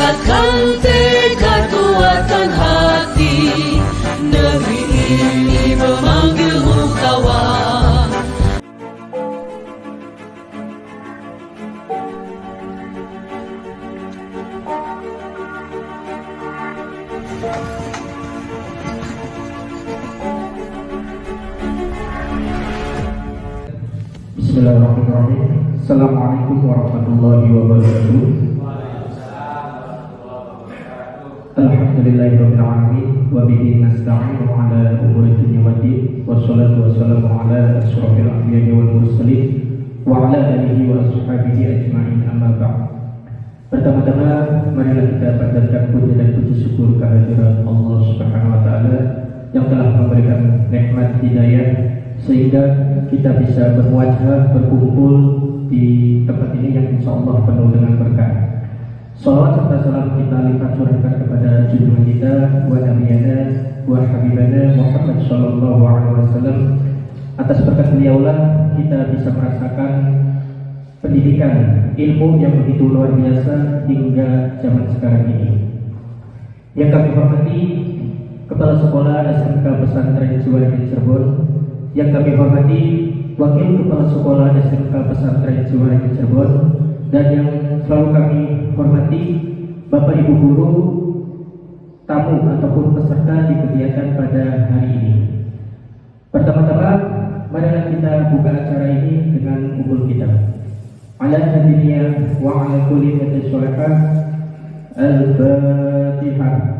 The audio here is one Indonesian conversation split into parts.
tingkatkan tekad kuatkan hati, negeri ini memanggilmu kawan. Bismillahirrahmanirrahim. Assalamualaikum warahmatullahi wabarakatuh. Alhamdulillahirabbil alamin wa bihi nasta'inu ala umuri dunya waddin wassalatu wassalamu ala asyrofil anbiya'i wal mursalin wa ala alihi wa ashabihi ajma'in, amma ba'd. Pertama-tama marilah kita panjatkan puji dan puji syukur kehadirat Allah Subhanahu wa taala yang telah memberikan nikmat hidayah sehingga kita bisa berkumpul di tempat ini yang insyaallah penuh dengan berkah. Salawat serta salam kita lipat curahkan kepada junjungan kita wa nabiyana wa habibana Muhammad sallallahu alaihi wasallam. Atas berkat beliaulah kita bisa merasakan pendidikan ilmu yang begitu luar biasa hingga zaman sekarang ini. Yang kami hormati Kepala Sekolah SMK Pesantren Ciwidey Cirebon, yang kami hormati Wakil Kepala Sekolah SMK Pesantren Ciwidey Cirebon, dan yang selalu kami hormati Bapak Ibu guru, tamu ataupun peserta di kegiatan pada hari ini. Pertama-tama marilah kita buka acara ini dengan ummul kitab. Ala hadiniya wa ala kulli mutasyaqqah al-Fatihah.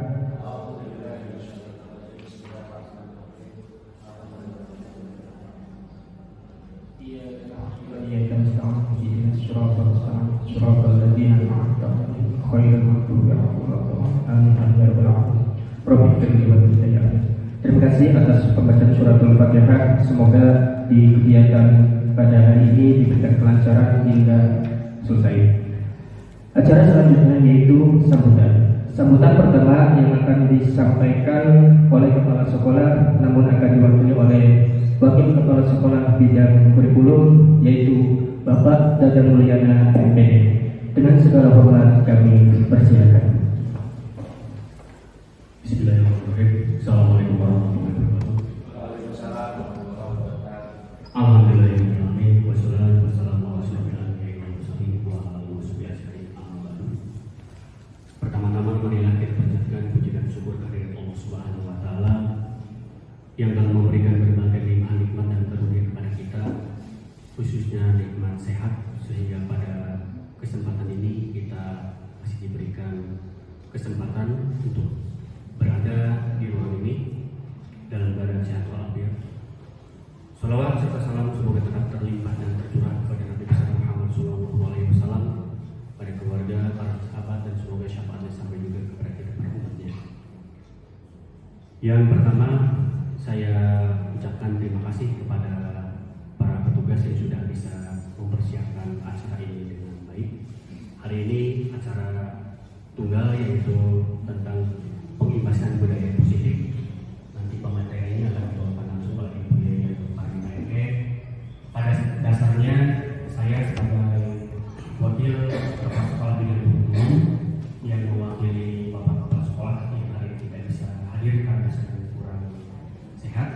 Terima kasih atas pembacaan surat Al-Fatihah. Semoga di kegiatan pada hari ini diberikan kelancaran hingga selesai. Acara selanjutnya yaitu sambutan. Sambutan pertama yang akan disampaikan oleh Kepala Sekolah, namun akan diwakili oleh Wakil Kepala Sekolah Bidang Kurikulum, yaitu Bapak Dadan Mulyana MPD. Dengan segala hormat kami persilakan. Bismillahirrahmanirrahim. Assalamualaikum warahmatullahi wabarakatuh. Alhamdulillahirrahmanirrahim. Wassalatu wassalamu ala asyrofil anbiya'i wal mursalin wa ala alihi washabihi ajma'in. Pertama-tama marilah kita panjatkan puji dan syukur kehadirat Allah Subhanahu wa taala yang telah memberikan berbagai nikmat dan karunia kepada kita, khususnya nikmat sehat, sehingga pada kesempatan ini kita masih diberikan kesempatan untuk berada di ruang ini dalam keadaan sehat walafiat. Salawat serta salam semoga tetap terlimpah dan tercurah kepada Nabi besar Muhammad SAW, pada keluarga, para sahabat, dan semoga syafaatnya sampai juga kepada kita para umatnya. Yang pertama, saya ucapkan terima kasih kepada para petugas yang sudah bisa mempersiapkan acara ini dengan baik. Hari ini acara tunggal yaitu tentang pengimbasan budaya positif. Nanti pematerinya akan dibawakan langsung oleh Ibu Yaya Marina ME. Pada dasarnya saya sebagai wakil kepala sekolah bidang hukum yang mewakili Bapak Kepala Sekolah yang hari ini tidak bisa hadir karena sedang kurang sehat,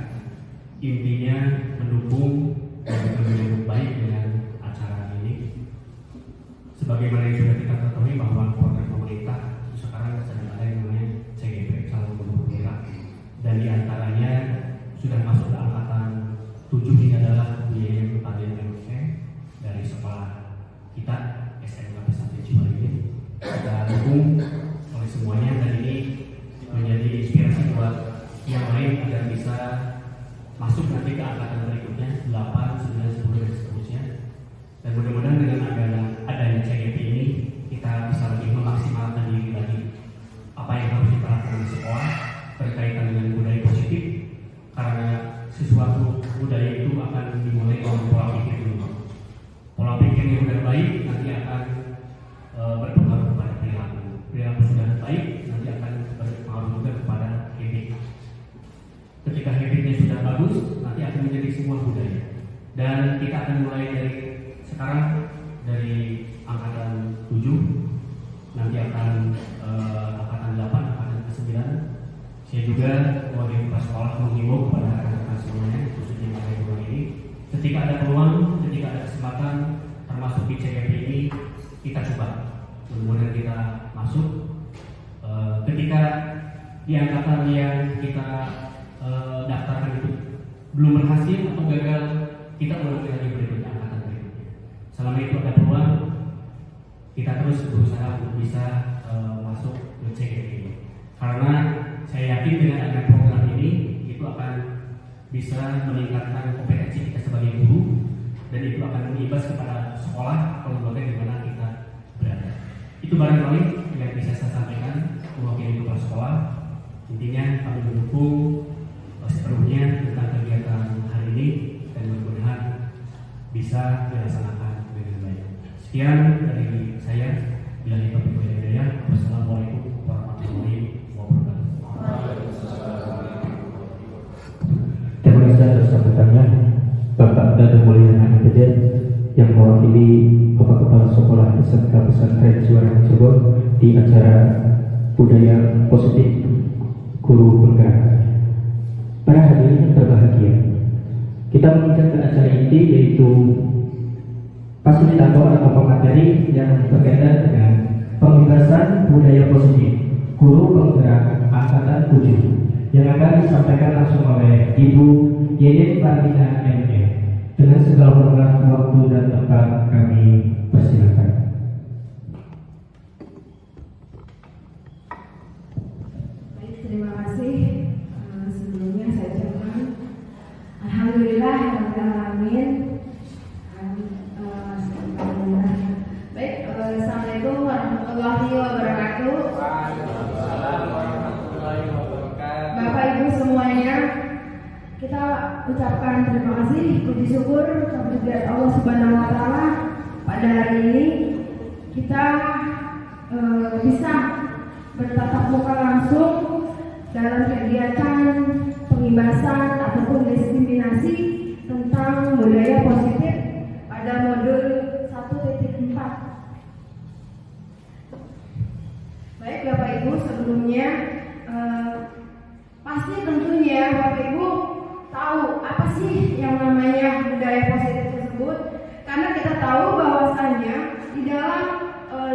intinya mendukung dan menyambut baik dengan acara ini. Sebagaimana yang sudah kita ketahui bahwa program pemerintah sekarang sedang ada yang namanya CGP, calon gubernur daerah, dan diantaranya sudah masuk ke angkatan 7 ini adalah biaya pertanian ME dari sekolah kita SMK Pesantren Ciwidey. Kita dukung oleh semuanya, dan ini menjadi inspirasi buat yang lain agar bisa masuk nanti ke angkatan berikutnya 8, 9, 10 dan seterusnya. Dan mudah-mudahan dengan adanya CGP ini kita bisa lebih memaksimalkan diri lagi apa yang harus kita lakukan di sekolah berkaitan dengan budaya positif, karena sesuatu budaya itu akan dimulai dari pola pikir dulu. Pola pikir yang sudah baik nanti akan berpengaruh kepada perilaku. Perilaku sudah baik nanti akan berpengaruh juga kepada habit. Ketika habitnya sudah bagus, nanti akan menjadi sebuah budaya. Dan kita akan mulai dari sekarang, dari angkatan 7 nanti akan angkatan 8, angkatan ke-9. Saya juga sebagai kepala sekolah menghimbau kepada rekan-rekan semuanya, khususnya pada bulan ini, ketika ada peluang, ketika ada kesempatan, termasuk di CGP ini, kita coba. Mudah-mudahan kita masuk. Ketika di angkatan yang kita daftarkan itu belum berhasil atau gagal, kita ulangi lagi berikutnya, angkatan berikutnya. Selama itu ada peluang, kita terus berusaha untuk bisa masuk ke CGP ini. Karena saya yakin dengan adanya program ini itu akan bisa meningkatkan kompetensi kita sebagai guru, dan itu akan mengimbas kepada sekolah atau lembaga di mana kita berada. Itu barangkali yang bisa saya sampaikan mewakili kepala sekolah. Intinya kami mendukung sepenuhnya tentang kegiatan hari ini dan mudah-mudahan bisa dilaksanakan dengan baik. Sekian dari saya. Bila kita berbicara, wassalamualaikum warahmatullahi wabarakatuh. Terima kasih atas sambutannya Bapak dan Mulyana MPD yang mewakili Bapak Kepala Sekolah SMK Pesantren Suara Cirebon di acara Budaya Positif Guru Penggerak. Para hadirin yang berbahagia, kita menginjak ke acara inti, yaitu fasilitator atau pemateri yang berkaitan dengan pembebasan budaya positif Guru Penggerak Angkatan 7 yang akan disampaikan langsung oleh Ibu Yeden Fardina ME. Dengan segala hormat, waktu dan tempat kami persilakan. Baik, terima kasih. Sebelumnya saya ucapkan alhamdulillah rabbil alamin. Baik, assalamualaikum warahmatullahi wabarakatuh. Bapak Ibu semuanya, kita ucapkan terima kasih, puji syukur kepada Allah Subhanahu wa Ta'ala. Pada hari ini kita bisa bertatap muka langsung dalam kegiatan pengibasan ataupun diseminasi tentang budaya positif pada modul 1.4. Baik Bapak Ibu, sebelumnya pasti tentunya Bapak Ibu tahu apa sih yang namanya budaya positif tersebut, karena kita tahu bahwasannya di dalam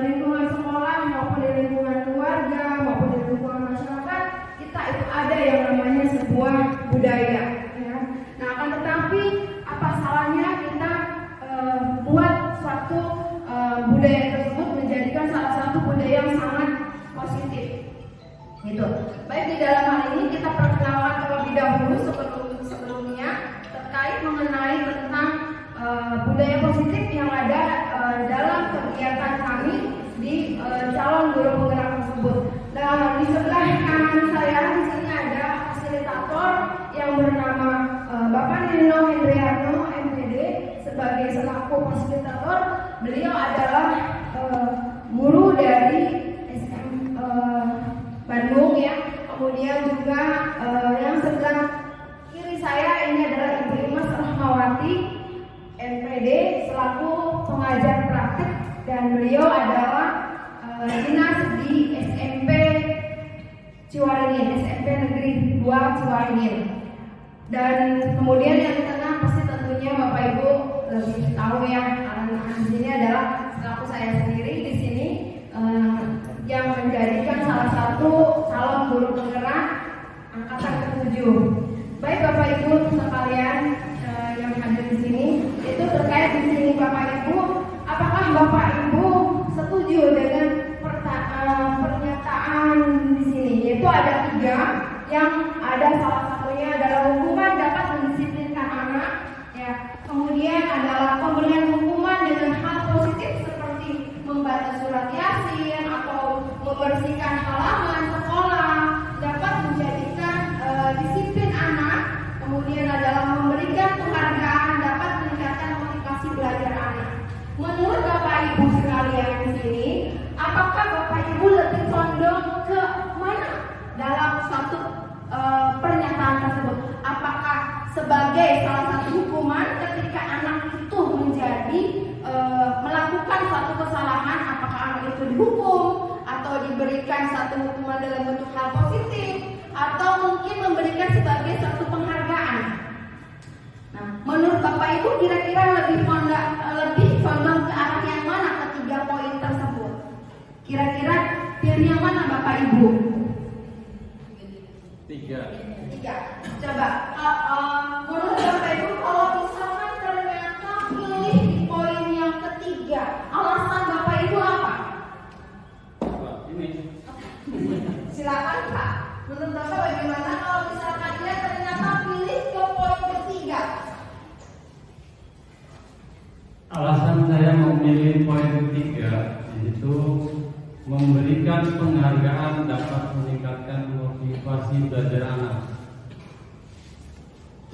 lingkungan sekolah maupun di lingkungan keluarga maupun di lingkungan masyarakat kita itu ada yang namanya sebuah budaya, ya. Nah, akan tetapi apa salahnya kita buat suatu budaya tersebut menjadikan salah satu budaya yang sangat positif, gitu. Baik, di dalam hal ini kita perkenalkan terlebih dahulu sebelumnya terkait mengenai tentang budaya positif yang ada dalam kegiatan kami di calon guru penggerak tersebut. Dan di sebelah kanan saya di sini ada fasilitator yang bernama Bapak Nino Hendriarno MPD sebagai selaku fasilitator. Beliau adalah guru dari SM Bandung, ya. Kemudian juga yang sebelah kiri saya ini adalah Ibu Imas Rahmawati MPD selaku pengajar praktik, dan beliau adalah dinas di SMP Ciwaringin, SMP Negeri 2 Ciwaringin. Dan kemudian yang di tengah pasti tentunya Bapak Ibu lebih tahu, ya, karena di sini adalah selaku saya sendiri di sini yang menjadikan salah satu calon guru penggerak angkatan ke-7. Baik Bapak Ibu sekalian yang hadir di sini, itu terkait di sini Bapak Ibu, apakah Bapak Ibu setuju dengan pernyataan di sini? Yaitu ada 3, yang ada salah satunya adalah hukuman dapat mendisiplinkan anak, ya. Kemudian adalah pemberian hukuman dengan hal positif seperti membaca surat Yasin atau membersihkan halaman sekolah dapat menjadikan disiplin anak. Kemudian adalah memberikan penghargaan dapat meningkatkan motivasi belajar anak. Menurut Bapak Ibu sekalian di sini, apakah Bapak Ibu lebih condong ke mana dalam suatu pernyataan tersebut? Apakah sebagai salah satu hukuman ketika anak itu menjadi melakukan suatu kesalahan, apakah anak itu dihukum atau memberikan satu hukuman dalam bentuk hal positif atau mungkin memberikan sebagai satu penghargaan. Nah, menurut Bapak Ibu kira-kira lebih condong ke arah yang mana ketiga poin tersebut? Kira-kira pilih yang mana Bapak Ibu? Tiga. Coba, menurut Bapak Ibu kalau misalkan ternyata pilih di poin yang ketiga, alasan Bapak Ibu apa? Ini. Silakan Pak. Menurut Bapak bagaimana kalau misalkan dia ternyata pilih ke poin ketiga? Alasan saya memilih poin ketiga yaitu memberikan penghargaan dapat meningkatkan motivasi belajar anak.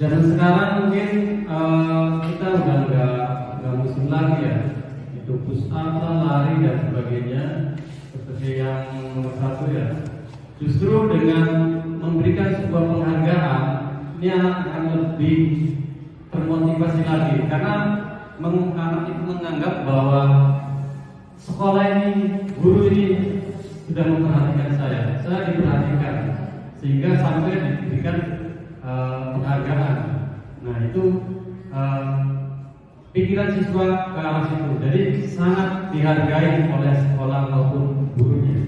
Zaman sekarang mungkin kita udah nggak musim lagi ya, itu push up, lari dan sebagainya seperti yang nomor 1 ya. Justru dengan memberikan sebuah penghargaan, ini anak akan lebih termotivasi lagi karena anak itu menganggap bahwa sekolah ini, guru ini sudah memperhatikan saya diperhatikan sehingga sampai diberikan penghargaan. Nah itu pikiran siswa ke arah situ, jadi sangat dihargai oleh sekolah maupun gurunya.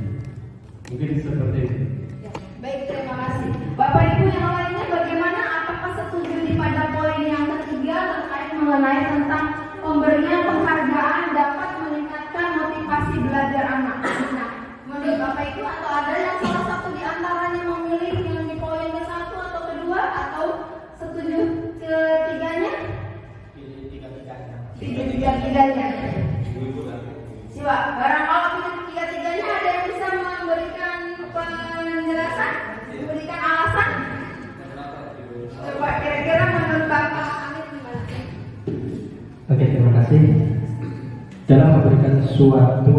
Mungkin seperti itu. Baik, terima kasih. Bapak Ibu yang lainnya bagaimana? Apakah setuju pada poin yang ketiga terkait mengenai tentang pemberian penghargaan dapat meningkatkan motivasi belajar anak? Nah, menurut Bapak Ibu atau ada yang salah satu di antaranya memilih yang di poin ke-1 atau kedua atau setuju ketiganya? Tiga-tiganya. Coba, barang kalau pilih tiga-tiganya ada yang bisa memberikan penjelasan, memberikan alasan? Coba kira-kira menurut Bapak Amit gimana? Oke, terima kasih. Dalam memberikan suatu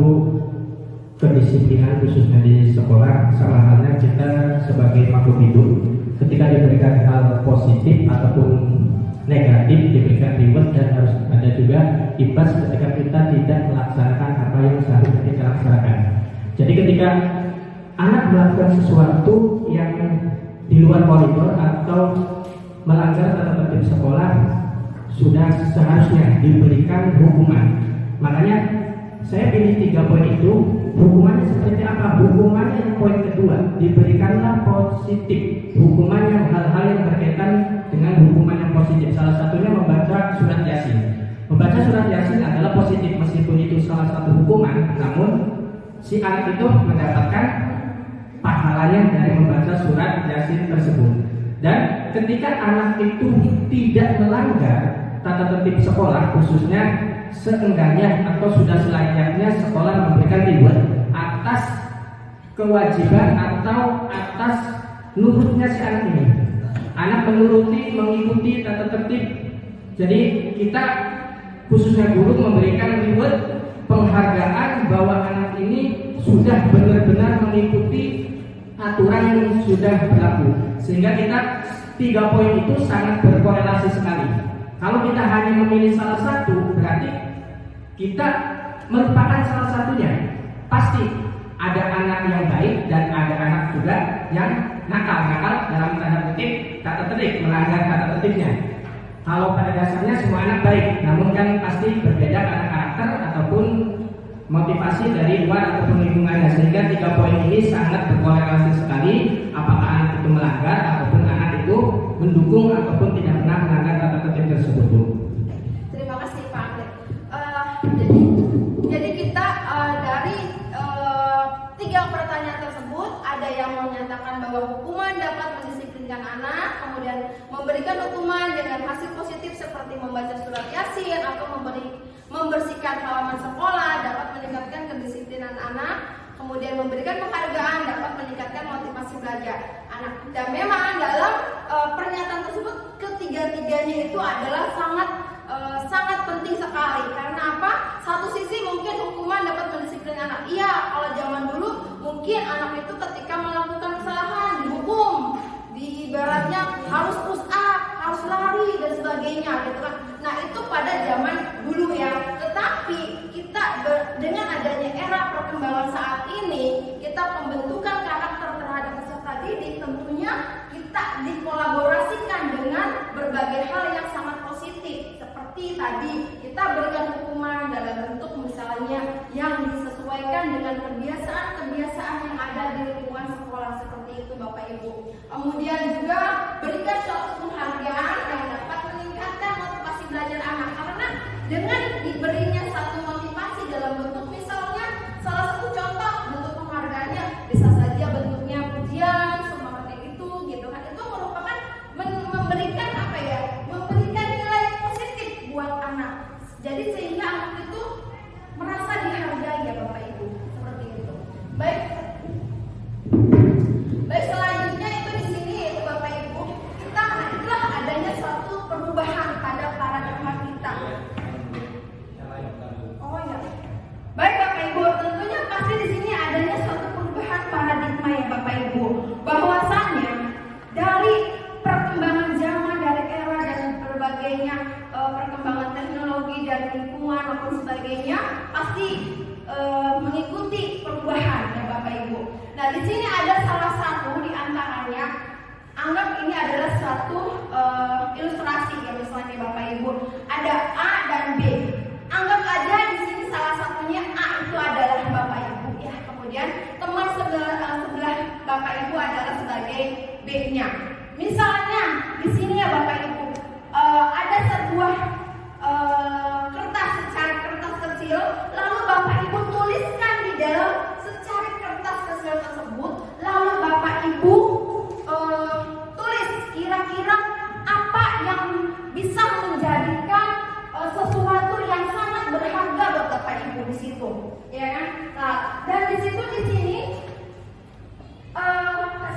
kedisiplinan khususnya di sekolah, sama halnya kita sebagai makhluk hidup, ketika diberikan hal positif ataupun negatif, diberikan reward dan harus ada juga imbas ketika kita tidak melaksanakan apa yang seharusnya kita laksanakan. Jadi ketika anak melakukan sesuatu yang di luar koridor atau melanggar tata tertib sekolah, sudah seharusnya diberikan hukuman. Makanya saya pilih 3 poin itu. Hukumannya seperti apa? Hukumannya yang poin kedua, diberikanlah positif. Hukumannya hal-hal yang berkaitan dengan hukuman yang positif. Salah satunya membaca surat Yasin. Membaca surat Yasin adalah positif, meskipun itu salah satu hukuman, namun si anak itu mendapatkan pahalanya dari membaca surat Yasin tersebut. Dan ketika anak itu tidak melanggar tata tertib sekolah, khususnya seenggaknya atau sudah selayaknya sekolah memberikan reward atas kewajiban atau atas nurutnya si anak ini. Anak menuruti, mengikuti tata tertib. Jadi kita khususnya guru memberikan reward, penghargaan bahwa anak ini sudah benar-benar mengikuti aturan yang sudah berlaku. Sehingga kita 3 poin itu sangat berkorelasi sekali. Kalau kita hanya memilih salah satu, berarti kita melupakan salah satunya. Pasti ada anak yang baik dan ada anak juga yang nakal dalam tanda kutip tata tertib, melanggar tata tertibnya. Kalau pada dasarnya semua anak baik, namun kan pasti berbeda karena karakter ataupun motivasi dari luar ataupun lingkungannya. Sehingga 3 poin ini sangat berkorelasi sekali. Apakah anak itu melanggar ataupun anak itu mendukung ataupun tidak pernah melanggar tata tertib tersebut. Terima kasih Pak Amit. Jadi kita dari 3 pertanyaan tersebut ada yang menyatakan bahwa hukuman dapat mendisiplinkan anak, kemudian memberikan hukuman dengan hasil positif seperti membaca surat Yasin atau membersihkan halaman sekolah dapat meningkatkan kedisiplinan anak, kemudian memberikan penghargaan dapat meningkatkan motivasi belajar anak. Dan memang dalam pernyataan tersebut ketiga-tiganya itu adalah sangat penting sekali. Karena apa? Satu sisi mungkin hukuman dapat mendisiplinkan anak. Iya, kalau zaman dulu mungkin anak itu ketika melakukan kesalahan dihukum, ibaratnya harus push up, harus lari dan sebagainya, gitu kan. Nah itu pada zaman dulu ya. Tetapi kita dengan adanya era perkembangan saat ini, kita pembentukan karakter terhadap peserta didik tentunya kita dikolaborasikan dengan berbagai hal yang sangat positif. Seperti tadi kita berikan hukuman dalam bentuk misalnya yang disesuaikan dengan kebiasaan-kebiasaan yang ada di lingkungan sekolah, seperti itu Bapak Ibu. Kemudian juga berikan suatu penghargaan yang dapat meningkatkan motivasi belajar anak, karena dengan diberinya satu motivasi dalam bentuk misalnya salah satu contoh bentuk penghargaannya bisa saja bentuknya pujian seperti itu gitu kan, itu merupakan memberikan apa ya, memberikan nilai positif buat anak, jadi sehingga anak itu merasa dihargai ya Bapak Ibu, seperti itu. Baik selanjutnya itu di sini yaitu Bapak Ibu, kita itulah adanya suatu perubahan pada paradigma kita. Oh ya. Baik Bapak Ibu, tentunya pasti di sini adanya suatu perubahan paradigma ya Bapak Ibu, bahwasannya dari perkembangan zaman, dari era dan berbagainya perkembangan teknologi dan lingkungan maupun sebagainya pasti mengikuti perubahan ya Bapak Ibu. Nah di sini ada salah satu di antaranya, anggap ini adalah suatu ilustrasi ya, misalnya Bapak Ibu ada A dan B. Anggap aja di sini salah satunya A itu adalah Bapak Ibu ya, kemudian teman sebelah Bapak Ibu adalah sebagai B-nya. Misalnya di sini ya Bapak Ibu ada sebuah kertas, secari kertas kecil, lalu Bapak Ibu tuliskan di dalam secari kertas kecil tersebut, lalu Bapak Ibu tulis kira-kira apa yang bisa menjadikan sesuatu yang sangat berharga buat Bapak Ibu di situ, ya kan? Nah, dan di sini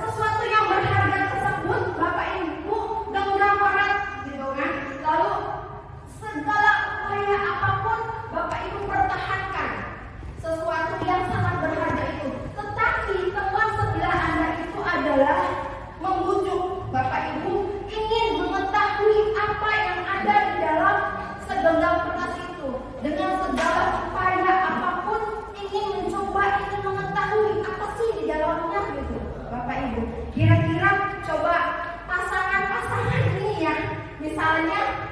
sesuatu yang berharga tersebut Bapak Ibu genggam erat gitu kan. Lalu segala upaya apapun Bapak Ibu pertahankan sesuatu yang sangat berharga itu. Tetapi teman sebelah Anda itu adalah membujuk Bapak Ibu ingin mengetahui apa yang ada di dalam segenggam kertas itu, dengan segala upaya apapun ingin mengetahui apa sih di dalamnya gitu Bapak Ibu. Kira-kira coba pasangan-pasangan ini ya, misalnya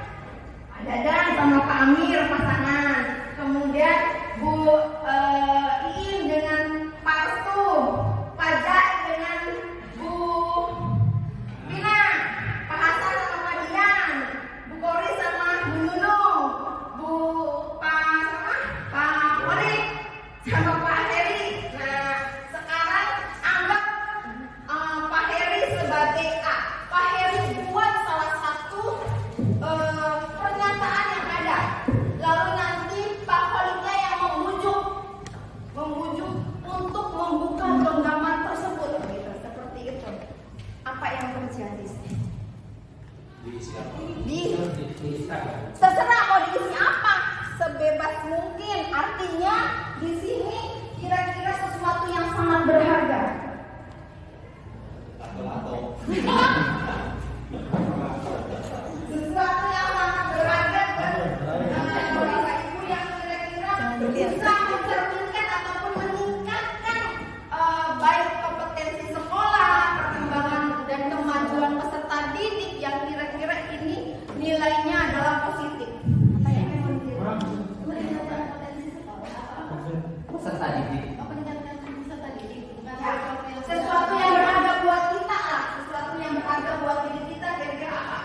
ada Dan sama Pak Amir pasangan, kemudian Bu Iin dengan Pak Restu, Pak Jai dengan Bu Pina, Pak Hasan sama Pak Dian, Bu Kori sama Bu Nunung, Pak Orik sama Pak Heri. Nah sekarang anggap Pak Heri sebagai A. Pak Heri buat salah satu pernyataan yang ada, lalu nanti Pak Koliknya yang membujuk untuk membuka genggaman tersebut gitu, seperti itu. Apa yang terjadi? Terserah mau diisi apa, sebebas mungkin. Artinya di sini kira-kira sesuatu yang sangat berharga. Sesuatu yang sangat berharga Bapak Ibu yang kira-kira bisa mencerminkan ataupun meningkatkan baik kompetensi sekolah, perkembangan dan kemajuan peserta didik yang kira-kira ini nilainya adalah positif. Apa ya? Meningkatkan potensi sekolah. Peserta didik. Meningkatkan peserta didik. Sesuatu yang berharga buat kita lah, sesuatu yang berharga buat diri kita, kira-kira apa?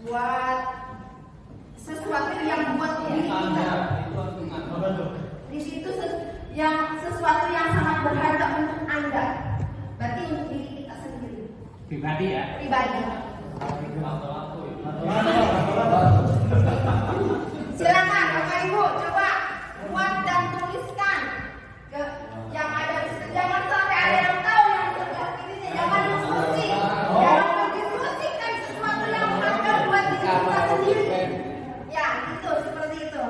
Buat sesuatu yang buat diri kita. Di situ sesuatu yang sangat berharga untuk Anda. Berarti untuk diri kita sendiri. Pribadi ya. Pribadi. Silakan Bapak Ibu coba buat dan tuliskan yang ada di situ. Jangan sampai ada yang tahu yang sebelah ini. Jangan diskusi. Jangan mendiskusikan sesuatu yang berharga buat diri kita sendiri. Ya, itu seperti itu.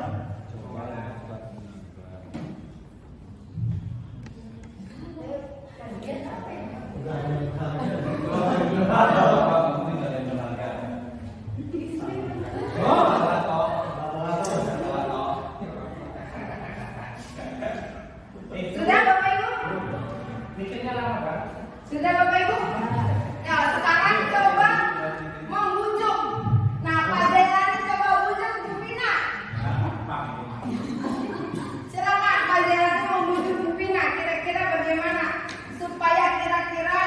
Sudah Bapak Ibu? Ya, sekarang coba membujuk. Nah, Pak Jailani coba bujuk Bu Pina. Silakan Pak Jailani membujuk Bu Pina. Kira-kira bagaimana supaya kira-kira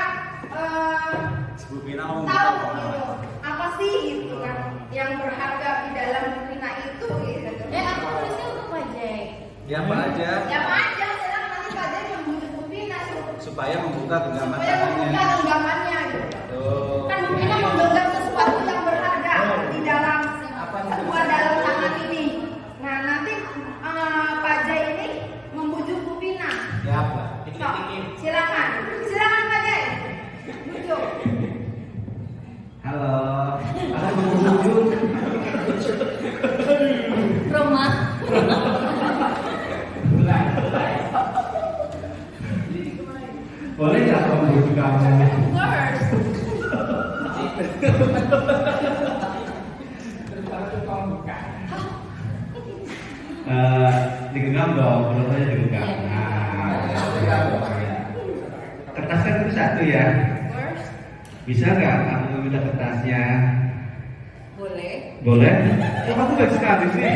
Bu Pina tahu gitu apa sih gitu kan yang berharga di dalam Bu Pina itu gitu. Aku tulisnya untuk Pak Jai. Ya apa aja Ya Pak aja, silakan nanti Pak Jai membujuk Bu Pina supaya membuka genggaman supaya membuka tangannya. genggamannya gitu. Tuh. Kan Bu Pina memegang sesuatu yang berharga di dalam sebuah dalam tangan ini. Nah nanti Pak Jai ini membujuk Bu Pina. Ya apa? So, silakan Pak Jai. Bujuk. Halo. Aku mau bujuk. Roma. Boleh nggak kamu bujuk kamu? First. Digenggam dong, menurut saya digenggam. Nah, ya. Kertas kan itu satu ya. First. Bisa nggak aku minta kertasnya? Boleh. Boleh? Kok aku baik sekali sih?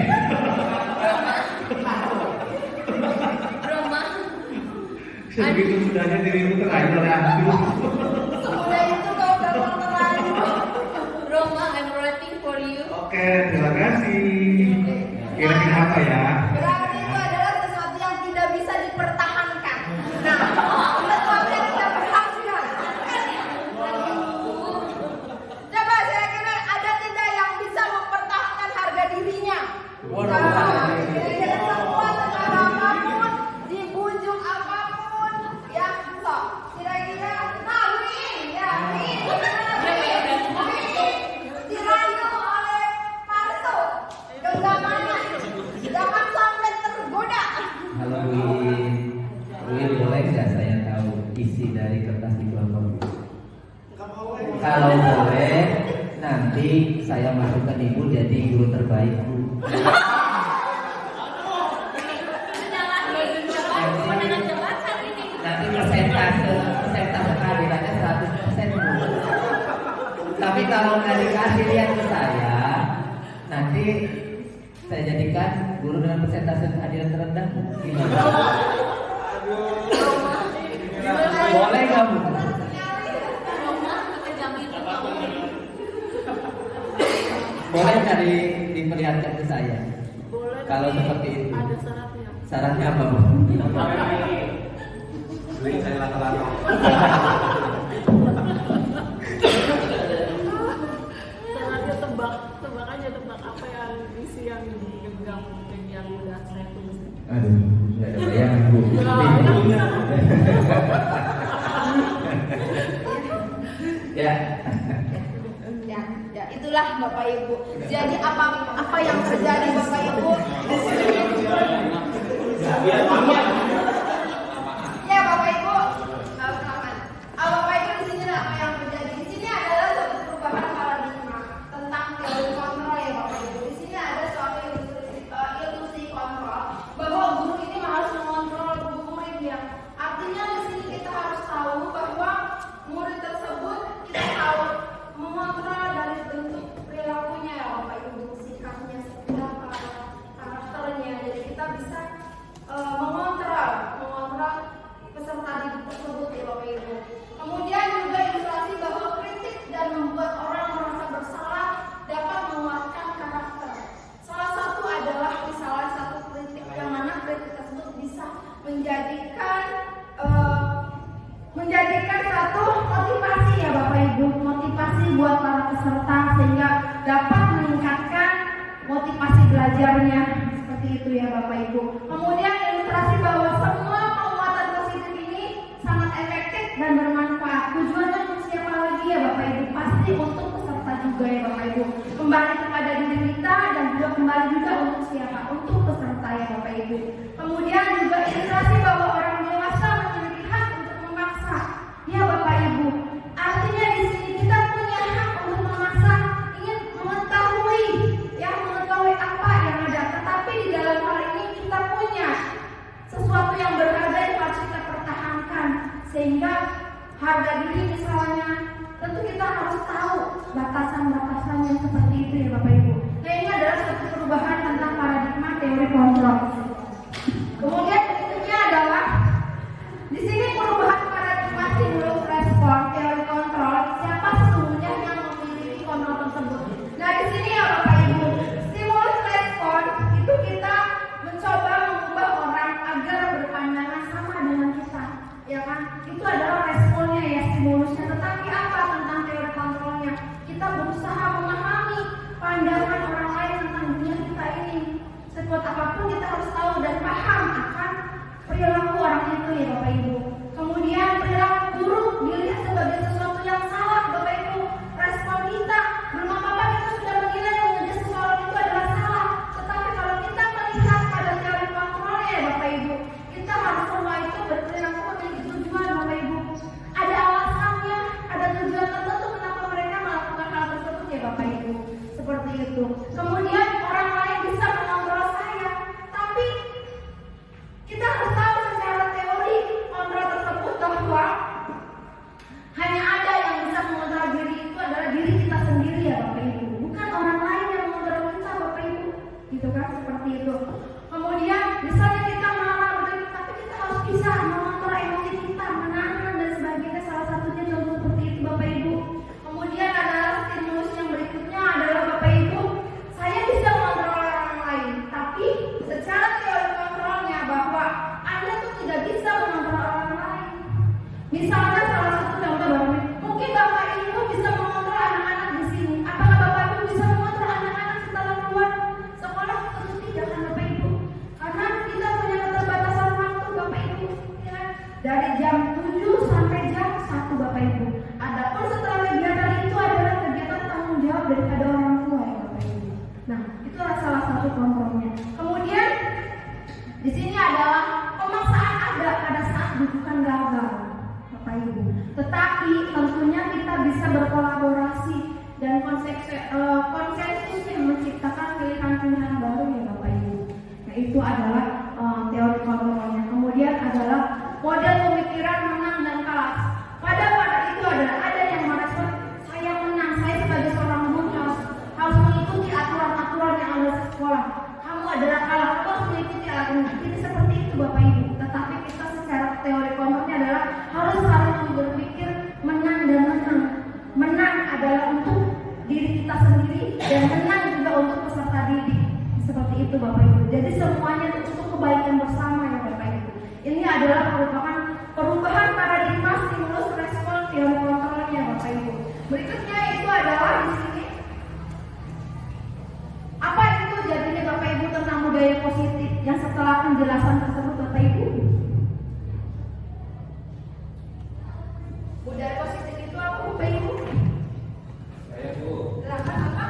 Roma. Sebegitu mudahnya dirimu terakhir oleh aku. Semudah itu kau gampang terlalu. Roma, I'm writing for you. Oke, terima kasih. Kira-kira apa ya? Berarti itu adalah sesuatu yang tidak bisa dipertahankan. Nah, sesuatu yang tidak berharga. Coba saya kira ada tidak yang bisa mempertahankan harga dirinya? Nah, kira-kira semua secara apapun, dibujuk apapun, ya so. Kira-kira, nah ini, ya ini, dirayu oleh Parto, genggamannya, jangan sampai tergoda. Halo Win, boleh nggak saya tahu isi dari kertas di kelompok? Kalau boleh, nanti saya masukkan ibu jadi guru terbaikku. Kemenangan jabatan ini. Nanti persentase kehadirannya 100% Bu. Tapi kalau nggak dikasih lihat ke saya, nanti saya jadikan guru dengan persentase kehadiran terendah. Gimana? Boleh nggak Bu? Roma, kita jamin kamu. Boleh nggak diperlihatkan ke saya? Boleh. Kalau tapi seperti itu. ada syaratnya. Syaratnya apa Bu? Beli saya lata-lata. Syaratnya tebak aja apa yang isi yang digenggam yang udah saya tulis. Aduh, nggak ada bayangan Bu. Ya. Ya, itulah Bapak Ibu. Jadi apa yang terjadi Bapak Ibu di sini? Ya Bapak Ibu, silakan. Bapak Ibu di sini apa yang terjadi? Di sini adalah suatu perubahan paradigma tentang teori kontrol ya Bapak Ibu. Di sini ada suatu ilusi kontrol bahwa guru ini harus mengontrol muridnya. Artinya di sini kita harus tahu bahwa murid tersebut kita harus mengontrol dari bentuk perilakunya ya Bapak Ibu, sikapnya seperti apa, karakternya. Jadi kita bisa mengontrol peserta didik tersebut ya Bapak Ibu. Kemudian juga ilustrasi bahwa kritik dan membuat orang merasa bersalah dapat menguatkan karakter. Salah satu adalah misalnya satu kritik yang mana kritik tersebut bisa menjadikan satu motivasi ya Bapak Ibu, motivasi buat para peserta sehingga dapat meningkatkan motivasi belajarnya seperti itu ya Bapak Ibu. Kemudian ilustrasi bahwa semua penguatan positif ini sangat efektif dan bermanfaat. Tujuannya untuk siapa lagi ya Bapak Ibu? Pasti untuk peserta juga ya Bapak Ibu. Kembali kepada diri kita dan juga kembali juga untuk siapa? Untuk peserta ya Bapak Ibu. Kemudian juga ilustrasi bahwa orang dewasa memiliki hak untuk memaksa. Ya Bapak Ibu, artinya di sini kita punya hak untuk memaksa, ingin mengetahui apa yang ada. Tetapi di dalam hal ini kita punya sesuatu yang berharga yang harus kita pertahankan sehingga harga diri misalnya, tentu kita harus tahu batasan-batasannya seperti itu ya Bapak Ibu. Nah, ini adalah satu perubahan tentang paradigma teori kontrol. Kemudian berikutnya adalah di sini perubahan paradigma stimulus respon teori kontrol. Siapa sesungguhnya yang memiliki kontrol tersebut? Nah, di sini ya Bapak Ibu, stimulus respon itu kita mencoba mengubah orang agar berpandangan sama dengan kita, ya kan? Itu adalah responnya ya, stimulusnya. Tetapi apa tentang teori kontrolnya? Kita berusaha memahami pandangan orang lain tentang dunia kita ini. Sekuat apapun kita harus tahu dan paham akan perilaku orang itu ya Bapak Ibu. Kemudian perilaku buruk dilihat sebagai sesuatu yang salah Bapak Ibu. Respon kita belum apa-apa kita sudah menilai bahwa seseorang itu adalah salah. Tetapi kalau kita melihat pada teori kontrolnya ya Bapak Ibu, kita harus semua itu berperilaku memiliki tujuan Bapak Ibu. Ada alasannya, ada tujuan tertentu kenapa mereka melakukan hal tersebut ya Bapak Ibu. Seperti itu. Kemudian orang lain bisa mengontrol saya, tapi kita harus tahu secara teori kontrol tersebut bahwa hanya ada yang bisa mengontrol diri itu adalah diri kita sendiri ya Bapak Ibu, bukan orang lain yang mengontrol kita Bapak Ibu, gitu kan, seperti itu. Kemudian misalnya kita marah begitu, tapi kita harus bisa mengontrol emosi kita, menahan dan sebagainya. Salah satunya contoh seperti itu Bapak Ibu. Kemudian adalah stimulus yang berikutnya adalah Bapak Ibu, saya bisa mengontrol orang lain, tapi secara teori kontrolnya bahwa Anda tuh tidak bisa mengontrol orang lain. Misalnya salah satu contoh Bapak Ibu, mungkin Bapak Ibu bisa mengontrol anak-anak di sini. Apakah Bapak Ibu bisa mengontrol anak-anak setelah keluar sekolah? Tentu tidak kan Bapak Ibu, karena kita punya keterbatasan waktu Bapak Ibu, ya. Dari jam 7 sampai jam 1 Bapak Ibu. Adapun setelah kegiatan itu adalah kegiatan tanggung jawab daripada orang tua ya Bapak Ibu. Nah, itulah salah satu kontrolnya. Kemudian di sini adalah pemaksaan ada pada saat dudukan gagal Bapak Ibu. Tetapi tentunya kita bisa berkolaborasi dan konsensus yang menciptakan pilihan-pilihan baru ya Bapak Ibu. Nah, itu adalah teori kontrolnya. Kemudian adalah model pemikiran menang dan kalah. Pada itu adalah ada yang merespon saya menang, saya sebagai seorang guru harus mengikuti aturan-aturan yang ada di sekolah. Kamu adalah kalah, kamu harus mengikuti aturan. Jadi seperti itu Bapak Ibu. Tetapi kita secara teori kontrolnya adalah harus selalu berpikir menang dan menang. Menang adalah untuk diri kita sendiri dan menang juga untuk peserta didik. Seperti itu Bapak Ibu. Jadi semuanya untuk kebaikan bersama ya Bapak Ibu. Ini adalah merupakan perubahan paradigma stimulus respon teori kontrolnya Bapak Ibu. Berikutnya itu adalah di sini apa itu jadinya Bapak Ibu tentang budaya positif yang setelah penjelasan tersebut Bapak Ibu. Budaya positif itu apa Bapak Ibu? Saya Bu. Silakan apa?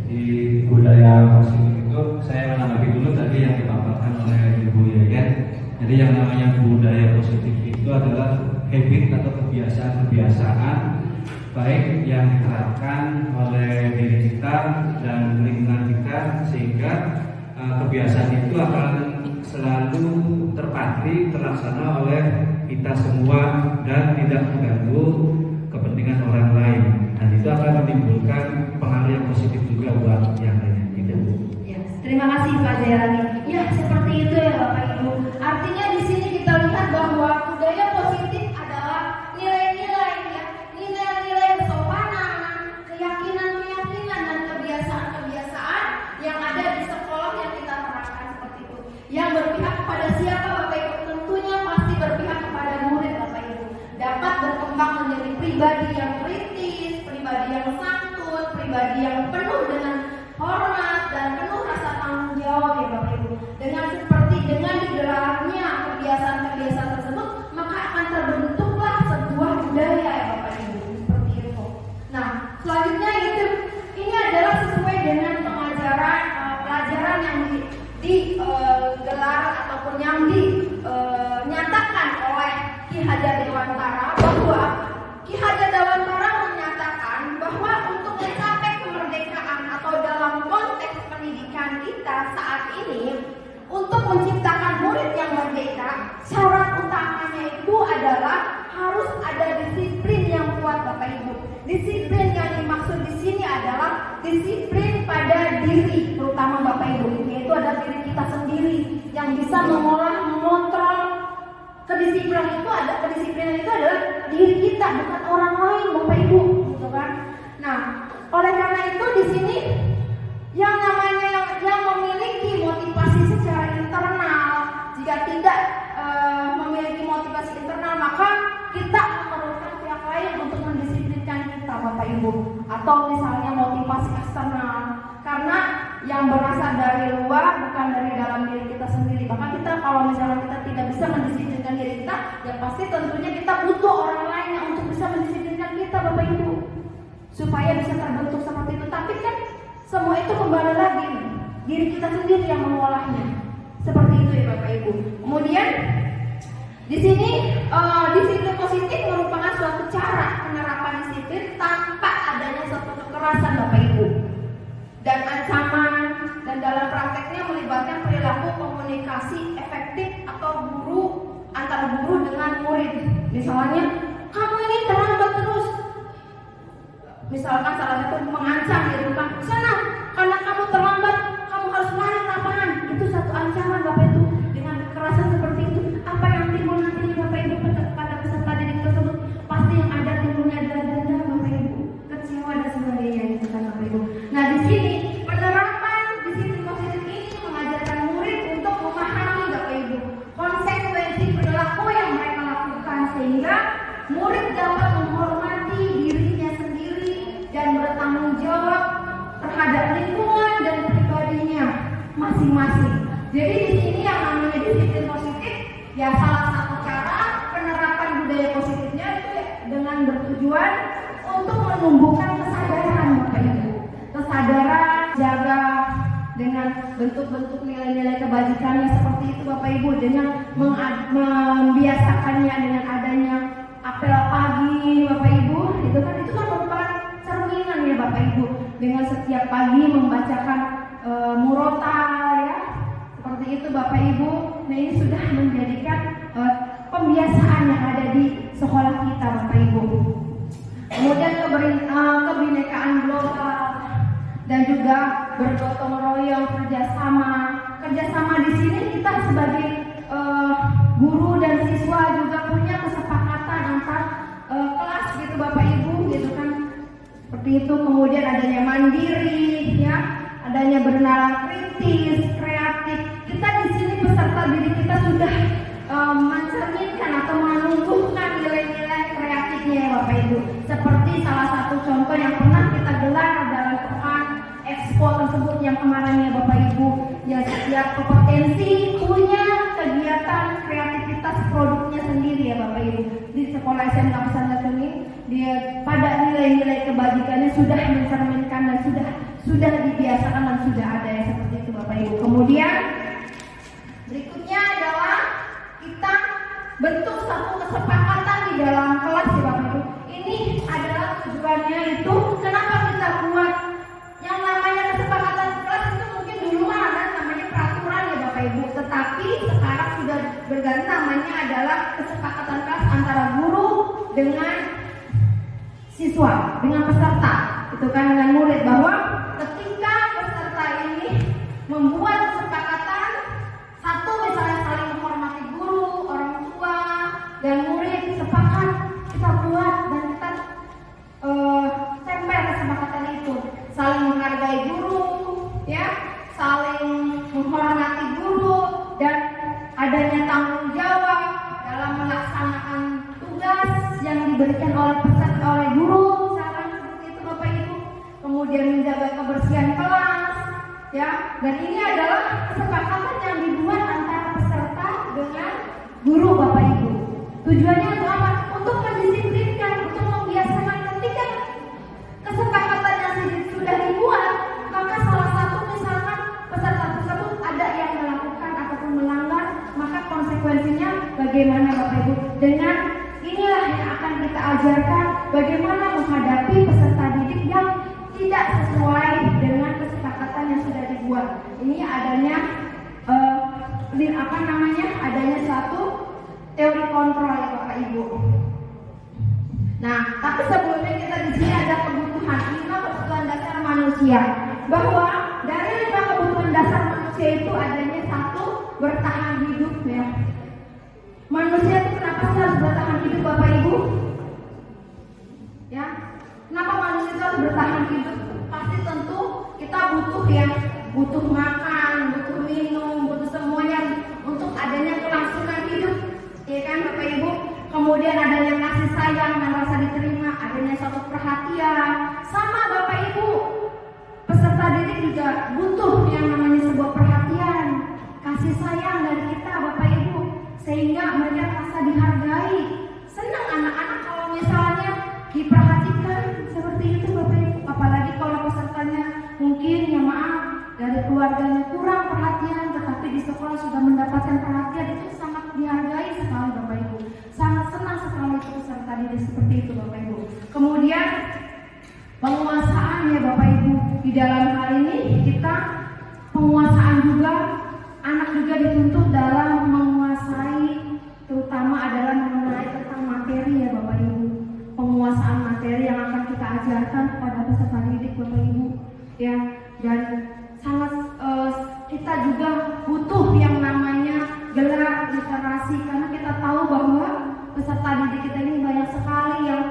Di budaya positif itu saya menanggapi dulu tadi yang dipaparkan oleh Ibu Yayan. Jadi yang namanya budaya positif itu adalah habit atau kebiasaan-kebiasaan baik yang diterapkan oleh diri kita dan lingkungan kita, sehingga kebiasaan itu akan selalu terpatri terlaksana oleh kita semua dan tidak mengganggu kepentingan orang lain, dan itu akan menimbulkan pengaruh yang positif juga buat yang lainnya. Gitu. Ya, terima kasih Pak Jairani. Ya, seperti itu ya Bapak Ibu. Artinya di sini kita lihat bahwa budaya positif adalah nilai-nilai ya, nilai-nilai kesopanan, keyakinan-keyakinan dan kebiasaan-kebiasaan yang ada di sekolah yang kita terapkan seperti itu. Yang berpihak kepada siapa Bapak Ibu? Tentunya pasti berpihak kepada murid Bapak Ibu. Dapat berkembang menjadi pribadi yang kritis, pribadi yang santun, pribadi yang penuh dengan hormat dan penuh rasa tanggung jawab ya Bapak Ibu. Dengan digelar kita sendiri yang bisa mengolah, mengontrol. Kedisiplinan itu adalah diri kita, bukan orang lain, Bapak Ibu, gitu kan? Nah, oleh karena itu di sini yang namanya yang memiliki motivasi secara internal, jika tidak memiliki motivasi internal, maka kita memerlukan pihak lain untuk mendisiplinkan kita, Bapak Ibu. Atau misalnya motivasi eksternal, karena yang berasal dari luar bukan dari dalam diri kita sendiri. Maka kita kalau misalnya kita tidak bisa mendisiplinkan diri kita, ya pasti tentunya kita butuh orang lain yang untuk bisa mendisiplinkan kita, Bapak Ibu, supaya bisa terbentuk seperti itu. Tapi kan semua itu kembali lagi diri kita sendiri yang mengolahnya. Seperti itu ya Bapak Ibu. Kemudian di sini disiplin positif merupakan suatu cara penerapan disiplin tanpa adanya suatu kekerasan, Bapak Ibu, dan ancaman, dan dalam prakteknya melibatkan perilaku komunikasi efektif atau antara guru dengan murid. Misalnya, kamu ini terlambat terus. Misalkan salah satu mengancam gitu kan, sana karena kamu terlambat, kamu harus lari lapangan. Itu satu ancaman, Bapak Ibu. Dengan kekerasan seperti itu, apa yang timbul nanti Bapak Ibu pada peserta didik tersebut? Pasti yang ada timbulnya adalah dendam, Bapak Ibu, kecewa dan sebagainya, gitu kan Bapak Ibu. Nah di sini penerapan disiplin positif ini mengajarkan murid untuk memahami, Bapak Ibu, konsekuensi perilaku yang mereka lakukan, sehingga murid dapat menghormati dirinya sendiri dan bertanggung jawab terhadap lingkungan dan pribadinya masing-masing. Jadi di sini yang namanya disiplin positif, ya salah satu cara penerapan budaya positifnya itu ya, dengan bertujuan untuk menumbuhkan kesadaran, Bapak Ibu, kesadaran jaga dengan bentuk-bentuk nilai-nilai kebajikannya seperti itu, Bapak Ibu, dengan membiasakannya dengan adanya apel pagi, Bapak Ibu, itu kan merupakan cerminan ya Bapak Ibu, dengan setiap pagi membacakan murotal ya, seperti itu Bapak Ibu. Nah ini sudah menjadikan pembiasaan yang ada di sekolah kita, Bapak Ibu. Kemudian kebinekaan global dan juga bergotong royong, kerjasama di sini kita sebagai guru dan siswa juga punya kesepakatan antar kelas gitu Bapak Ibu, gitu kan, seperti itu. Kemudian adanya mandiri ya, adanya bernalar kritis, kreatif. Kita di sini peserta didik kita sudah mencerminkan atau menumbuhkan nilai-nilai kreatifnya ya Bapak Ibu. Seperti salah satu contoh yang pernah kita gelar dalam pekan Expo tersebut yang kemarin ya Bapak Ibu, ya setiap kompetensi punya kegiatan kreativitas produknya sendiri ya Bapak Ibu. Di sekolah SMK Pesantren Tuni, dia pada nilai-nilai kebajikannya sudah mencerminkan dan sudah dibiasakan dan sudah ada ya, seperti itu Bapak Ibu. Kemudian berikutnya adalah kita bentuk satu kesepakatan di dalam kelas ya Bapak Ibu. Ini adalah tujuannya itu kenapa kita buat yang namanya kesepakatan kelas. Itu mungkin dulu ada namanya peraturan ya Bapak Ibu, tetapi sekarang sudah berganti namanya adalah kesepakatan kelas antara guru dengan siswa, dengan peserta, itu kan, dengan murid, bahwa ketika peserta ini membuat kesepakatan, satu misalnya saling menghormati guru, orang tua, dan murid, sepakat kita buat dan kita tempel kesepakatan itu, saling menghargai guru, ya, saling menghormati guru, dan adanya tanggung jawab dalam melaksanakan tugas yang diberikan oleh peserta, oleh guru, misalkan seperti itu Bapak Ibu. Kemudian menjaga kebersihan kelas, ya, dan ini adalah kesepakatan yang dibuat antara peserta dengan guru Bapak Ibu. Tujuannya untuk apa? Untuk mendisiplinkan, untuk membiasakan. Ketika kesepakatan yang sudah dibuat, maka salah satu misalkan peserta tersebut ada yang melakukan ataupun melanggar, maka konsekuensinya bagaimana Bapak Ibu? Dengan inilah yang akan kita ajarkan bagaimana menghadapi peserta didik yang tidak sesuai dengan kesepakatan yang sudah dibuat. Ini adanya adanya satu teori kontrol ya Bapak Ibu. Nah, tapi sebelumnya kita di sini ada kebutuhan 5 kebutuhan dasar manusia. Bahwa dari 5 kebutuhan dasar manusia itu adanya bertahan hidup ya. Manusia itu kenapa sih harus bertahan hidup Bapak Ibu? Ya, kenapa manusia itu harus bertahan hidup? Pasti tentu kita butuh ya, butuh makan, butuh minum, butuh semuanya untuk adanya kelangsungan hidup, ya kan Bapak Ibu? Kemudian adanya kasih sayang dan rasa diterima, adanya suatu perhatian, sama Bapak Ibu. Peserta didik juga butuh yang namanya sebuah perhatian, kasih sayang dari kita Bapak Ibu, sehingga mereka merasa dihargai. Senang anak-anak kalau misalnya diperhatikan seperti itu Bapak Ibu. Apalagi kalau pesertanya mungkin ya maaf dari keluarganya kurang perhatian, tetapi di sekolah sudah mendapatkan perhatian, itu sangat dihargai sekali Bapak Ibu. Sangat senang sekali peserta didik seperti itu Bapak Ibu. Kemudian penguasaan ya Bapak Ibu, di dalam hal ini kita penguasaan juga, anak juga dituntut dalam menguasai, terutama adalah mengenai tentang materi ya Bapak Ibu. Penguasaan materi yang akan kita ajarkan kepada peserta didik Bapak Ibu ya, dan sangat kita juga butuh yang namanya gelar literasi, karena kita tahu bahwa peserta didik kita ini banyak sekali yang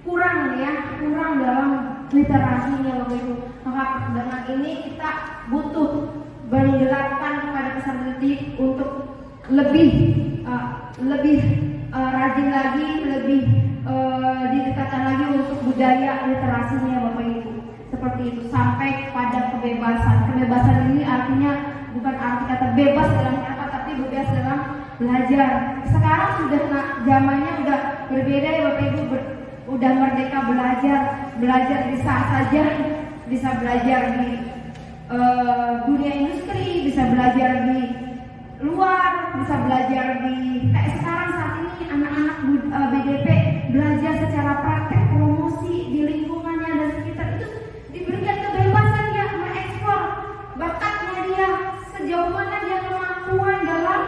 kurang dalam literasinya Bapak Ibu. Maka dengan ini kita butuh menggelarkan kepada peserta didik untuk lebih rajin lagi, lebih didekatkan lagi untuk budaya literasinya Bapak Ibu. Seperti itu sampai pada kebebasan. Kebebasan ini artinya bukan arti kata bebas dalam kata, tapi bebas dalam belajar. Sekarang sudah zamannya udah berbeda ya Bapak Ibu, udah merdeka belajar bisa saja, bisa belajar di dunia industri, bisa belajar di luar, bisa belajar di kayak sekarang saat ini anak-anak BDP belajar secara praktek, promosi di lingkungannya dan sekitar, itu diberikan kebebasan ya mengeksplor bakatnya dia, sejauh mana dia kemampuan dalam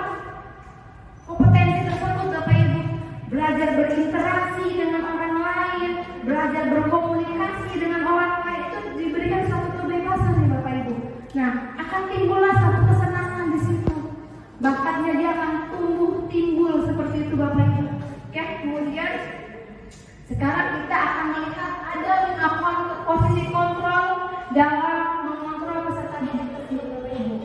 kompetensi tersebut Bapak Ibu. Belajar berinteraksi dengan orang lain, belajar berkomunikasi dengan orang lain, itu diberikan satu kebebasan nih Bapak Ibu. Nah, akan timbullah satu kesenangan di situ. Bakatnya dia akan timbul seperti itu Bapak Ibu. Oke, kemudian sekarang kita akan melihat ada 5 posisi kontrol dalam mengontrol peserta didik tersebut Bapak Ibu.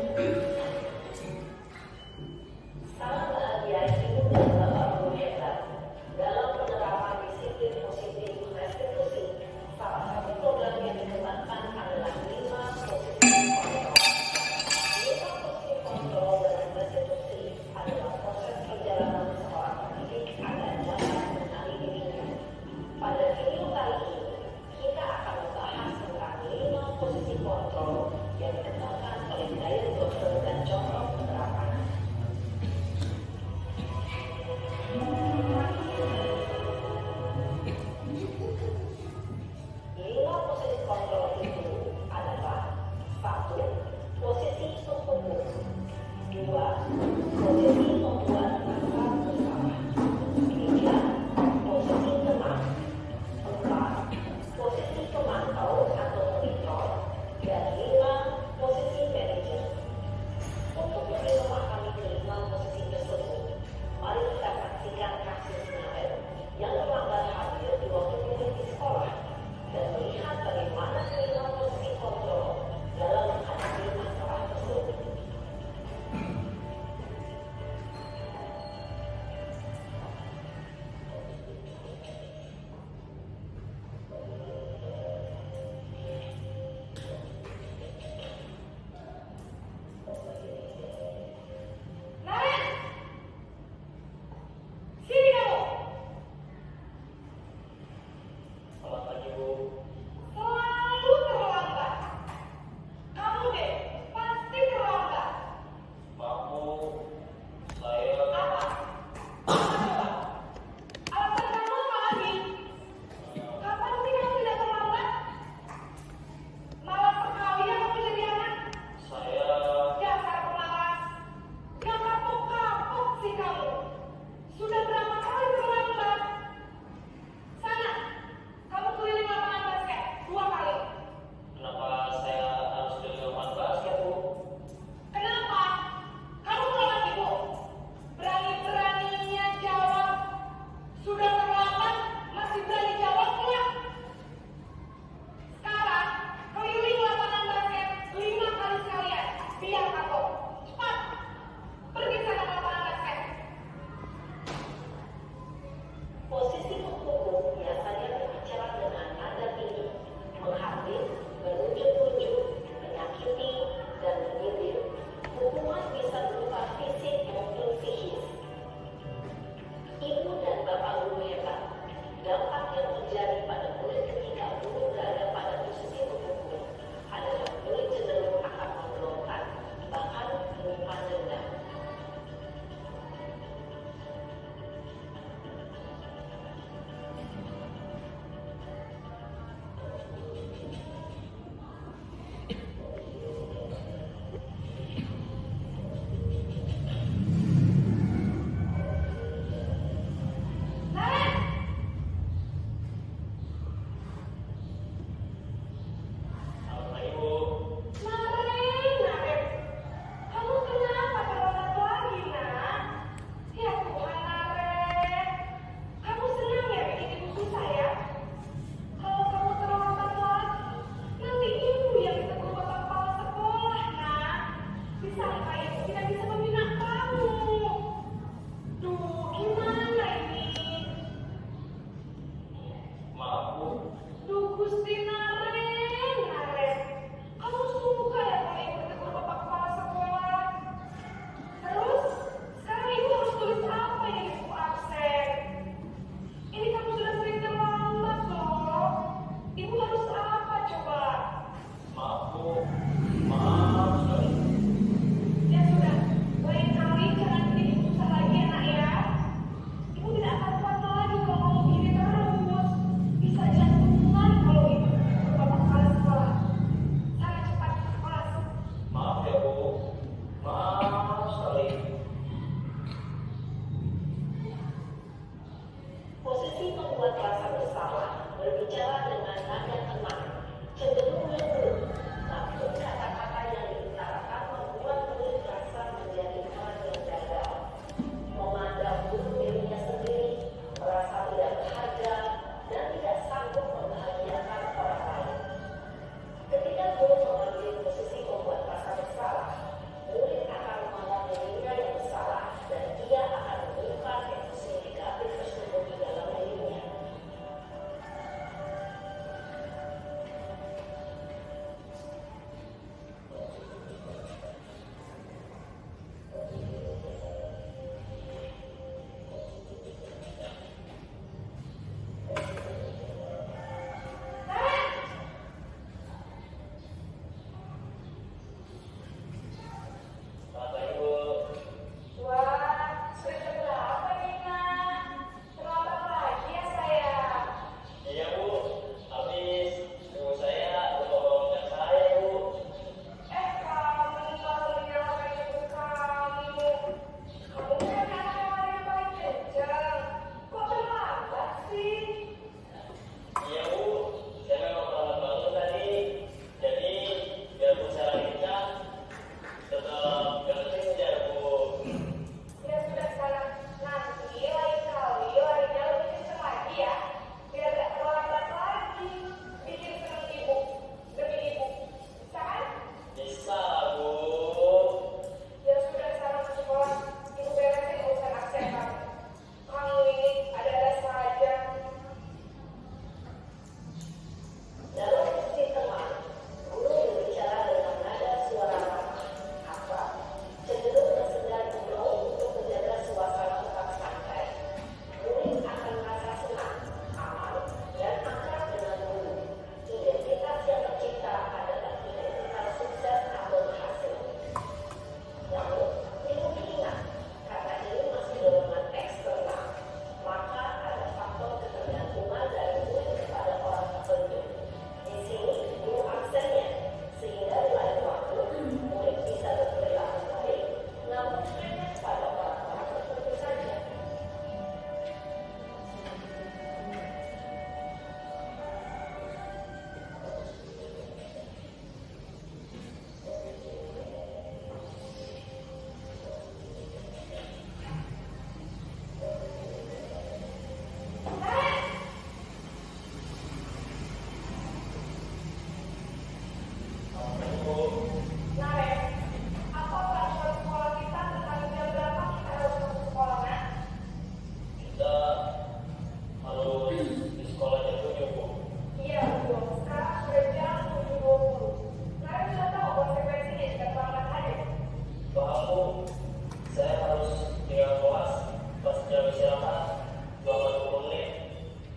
Saya harus tinggal kelas pas jam istirahat 20 menit.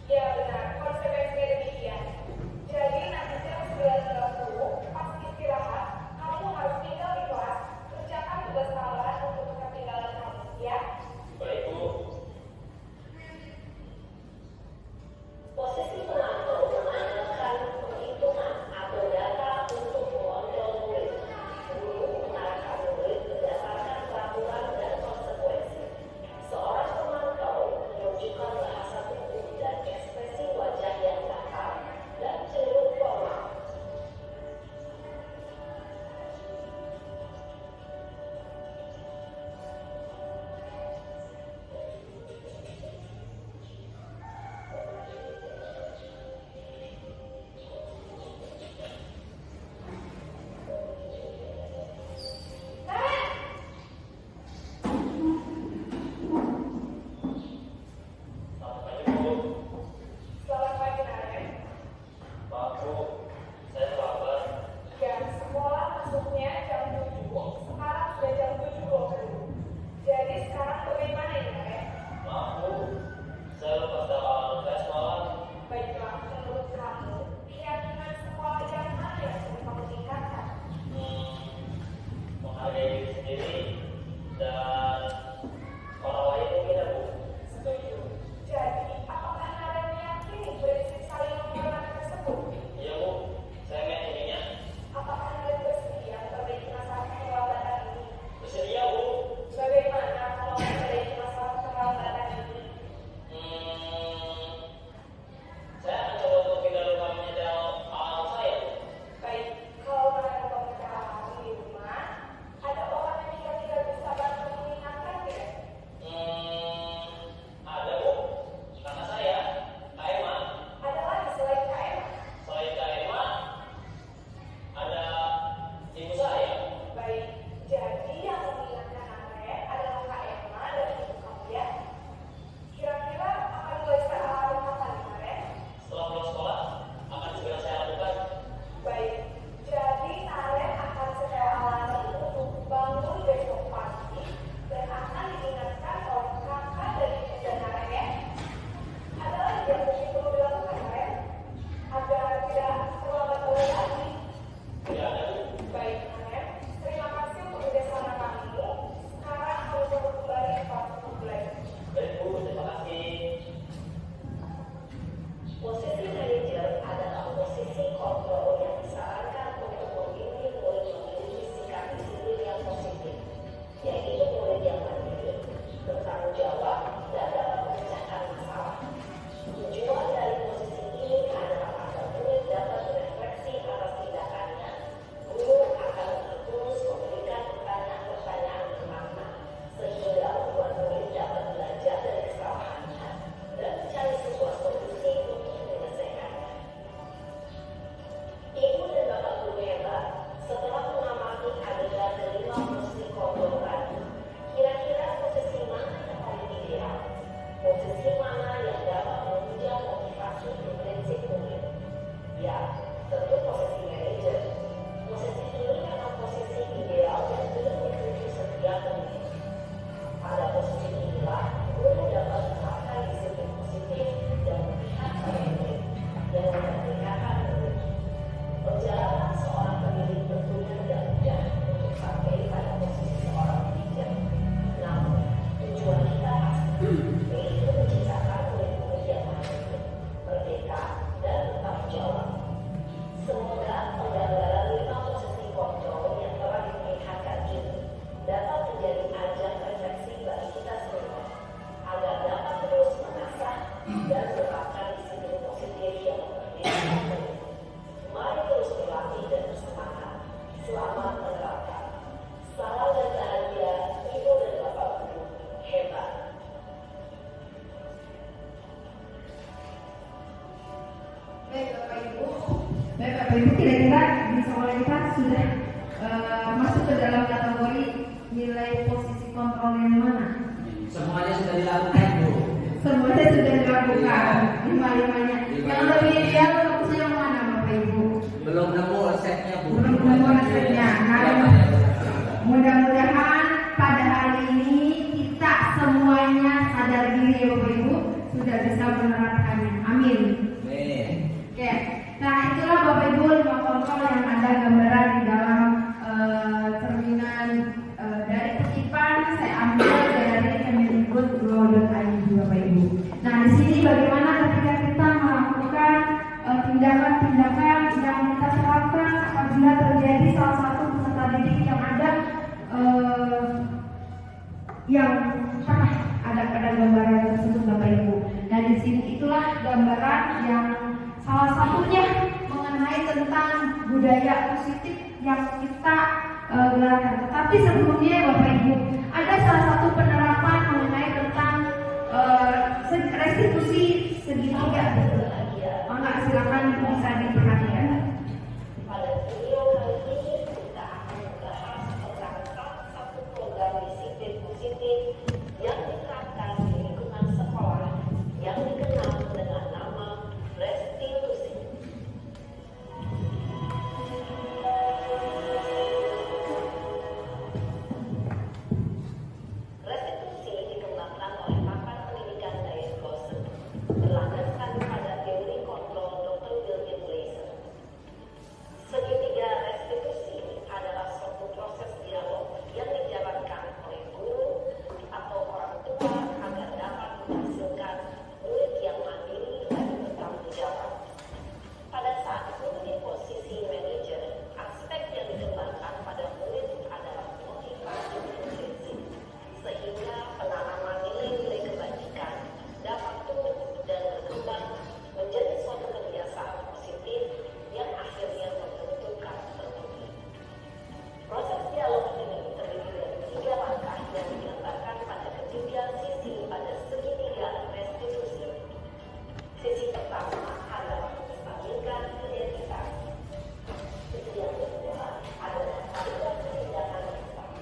Ya benar, konsekuensinya demikian. Jadi nanti jam 9.30 pas istirahat, kamu harus tinggal di kelas, kerjakan tugas tambahan untuk ketinggalan kamu, ya? Baik, Bu. Posisi pengatur menanyakan penghitungan atau data untuk mengontrol murid. Guru mengarahkan murid berdasarkan peraturan dan konsekuensi. Seorang pemantau menunjukkan bahasa tubuh dan ekspresi wajah yang datar dan cenderung formal. Selamat pagi, Bu. Selamat pagi, Naren. Maaf, Bu. Saya terlambat. Jam sekolah masuknya jam 7, sekarang sudah jam 7.20. Jadi sekarang bagaimana ini, Naren? Maaf, Bu. Saya lupa tanggal tes malam. Baiklah, menurut kamu, keyakinan sekolah yang mana yang perlu kamu tingkatkan? Menghargai diri sendiri dan orang lain mungkin ya, Bu. Setuju. Jadi, apakah Naren meyakini prinsip saling menghormati tersebut? Iya, Bu. Saya meyakininya. Apakah Naren bersedia memperbaiki masalah keterlambatan ini? Bersedia, Bu. Bagaimana kalau memperbaiki masalah keterlambatan ini? Saya akan coba untuk tidak lupa menyetel alarm saya, Bu. Baik, kalau Naren mempunyai alarm di rumah, ada orang yang kira-kira bisa bantu mengingatkan tidak? Ada, Bu. Karena saya, Kak Emma. Ada lagi selain KM? Selain Kak Emma, ada ibu saya. Baik, jadi yang mengingatkan Naren adalah Kak Emma dan ibu kamu ya. Kira-kira akan mulai alarm kapan Naren? Setelah pulang sekolah, akan segera saya lakukan. Baik, jadi Naren akan setel alarm untuk bangun besok pagi dan akan diingatkan oleh kakak dan ibu Naren ya. Ada lagi yang mungkin perlu dilakukan Naren agar tidak terlambat lagi. Tidak ada, Bu. Baik Naren, terima kasih untuk kerjasama kamu. Sekarang kamu coba kembali ke kelas untuk belajar. Baik, Bu. Terima kasih. Posisi manajer adalah posisi kontrol yang disarankan untuk membimbing murid memiliki sikap disiplin yang positif, yaitu murid yang mandiri, bertanggung jawab, dan dapat memecahkan masalah. Tujuan dari posisi ini adalah agar murid dapat berefleksi atas tindakannya. Guru akan terus memberikan pertanyaan-pertanyaan bermakna, sehingga membuat murid dapat belajar dari kesalahannya dan mencari sebuah solusi untuk menyelesaikannya. Ibu dan bapak guru hebat, setelah mengamati adegan kelima posisi kontrol tadi, kira-kira posisi mana yang paling ideal? Posisi mana yang dapat menunjang motivasi dan prinsip murid? Ya, tentu posisi manajer. Posisi ini memang posisi ideal dan belum dituju setiap pendidik. Pada posisi inilah, guru dapat menerapkan disiplin positif dan memihak pada murid, dan memerdekakan murid. Perjalanan seorang pendidik tentunya tidak mudah untuk sampai pada posisi seorang manajer. Namun, tujuan kita pasti, yaitu menciptakan murid-murid yang mandiri, merdeka, dan bertanggung jawab. Semoga penggambaran 5 posisi kontrol yang telah diperlihatkan ini dapat menjadi ajang refleksi bagi kita semua, agar dapat terus mengasah dan menerapkan disiplin positif yang memerdekakan murid. Mari terus berlatih dan bersemangat. Selamat menerapkan. Salam dan bahagia, Ibu dan Bapak Guru. Hebat. Baik Bapak Ibu kira-kira di sekolah kita sudah masuk ke dalam kategori nilai posisi kontrol yang mana? Semuanya sudah dilakukan, Bu. Semuanya sudah dilakukan, lima-limanya. Yang lebih ideal untuk yang mana Bapak Ibu? Belum nemu resepnya, Bu. Belum nemu resepnya. Nah, mudah-mudahan pada hari hari ini kita semuanya sadar diri ya Bapak Ibu sudah bisa menerapkannya. Amin. Oke. Nah itulah Bapak Ibu 5 kontrol yang ada gambaran di dalam cerminan dari kutipan saya ambil dari Kemendikbud.go.id Bapak Ibu. Nah di sini bagaimana ketika kita melakukan tindakan-tindakan yang kita terapkan apabila terjadi salah satu peserta didik yang ada yang pernah ada pada gambaran tersebut Bapak Ibu. Dan di sini itulah gambaran yang salah satunya mengenai tentang budaya positif yang kita gelarkan. Tetapi sebelumnya Bapak Ibu ada salah satu penerapan mengenai tentang restitusi segitiga. Maka silakan bisa diperhatikan. Pada video kali ini kita akan membahas tentang salah satu program disiplin positif yang diterapkan di lingkungan sekolah yang dikenal dengan nama restitusi. Restitusi dikembangkan oleh pakar pendidikan Diane Gossen, berlandaskan pada teori kontrol Dr. William Blazer. Segitiga restitusi adalah suatu proses dialog yang dijalankan oleh guru atau orang tua agar dapat menghasilkan murid yang mandiri dan bertanggung jawab. Pada saat guru di posisi manajer, aspek yang dikembangkan pada murid adalah motivasi intrinsik, sehingga penanaman nilai-nilai kebajikan dapat tumbuh dan berkembang menjadi suatu kebiasaan positif yang akhirnya membentukkan terbukti. Proses dialog ini terdiri dari 3 langkah yang digambarkan pada ketiga sisi pada segitiga restitusi. Sisi pertama adalah menstabilkan identitas. Sisi yang kedua adalah menstabilkan tindakan bersama.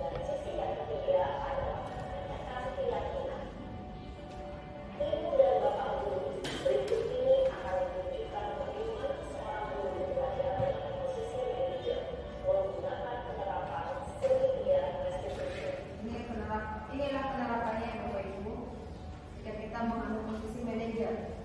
Dan sisi yang ketiga adalah menanyakan keyakinan. Ibu dan Bapak Guru, berikut ini akan menunjukkan bagaimana seorang guru belajar dengan posisi manajer menggunakan penerapan segitiga restitusi. Inilah penerapannya Bapak Ibu jika kita mengambil posisi manajer.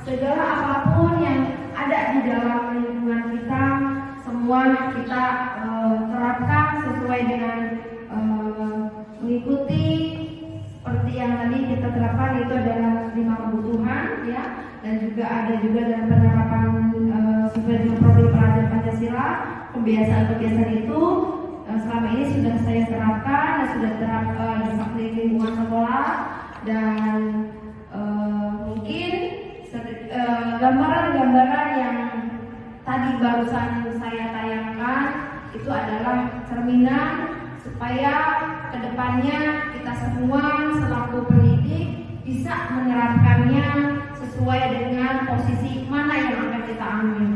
segala apapun yang ada di dalam lingkungan kita, semua kita terapkan sesuai dengan mengikuti seperti yang tadi kita terapkan, itu adalah 5 kebutuhan ya, dan juga ada juga dalam penerapan sesuai dengan program pelajaran Pancasila. Kebiasaan-kebiasaan itu selama ini sudah saya terapkan dan sudah terapkan di lingkungan sekolah, dan mungkin gambaran-gambaran yang tadi barusan saya tayangkan itu adalah cerminan supaya kedepannya kita semua selaku pendidik bisa menerapkannya sesuai dengan posisi mana yang akan kita ambil.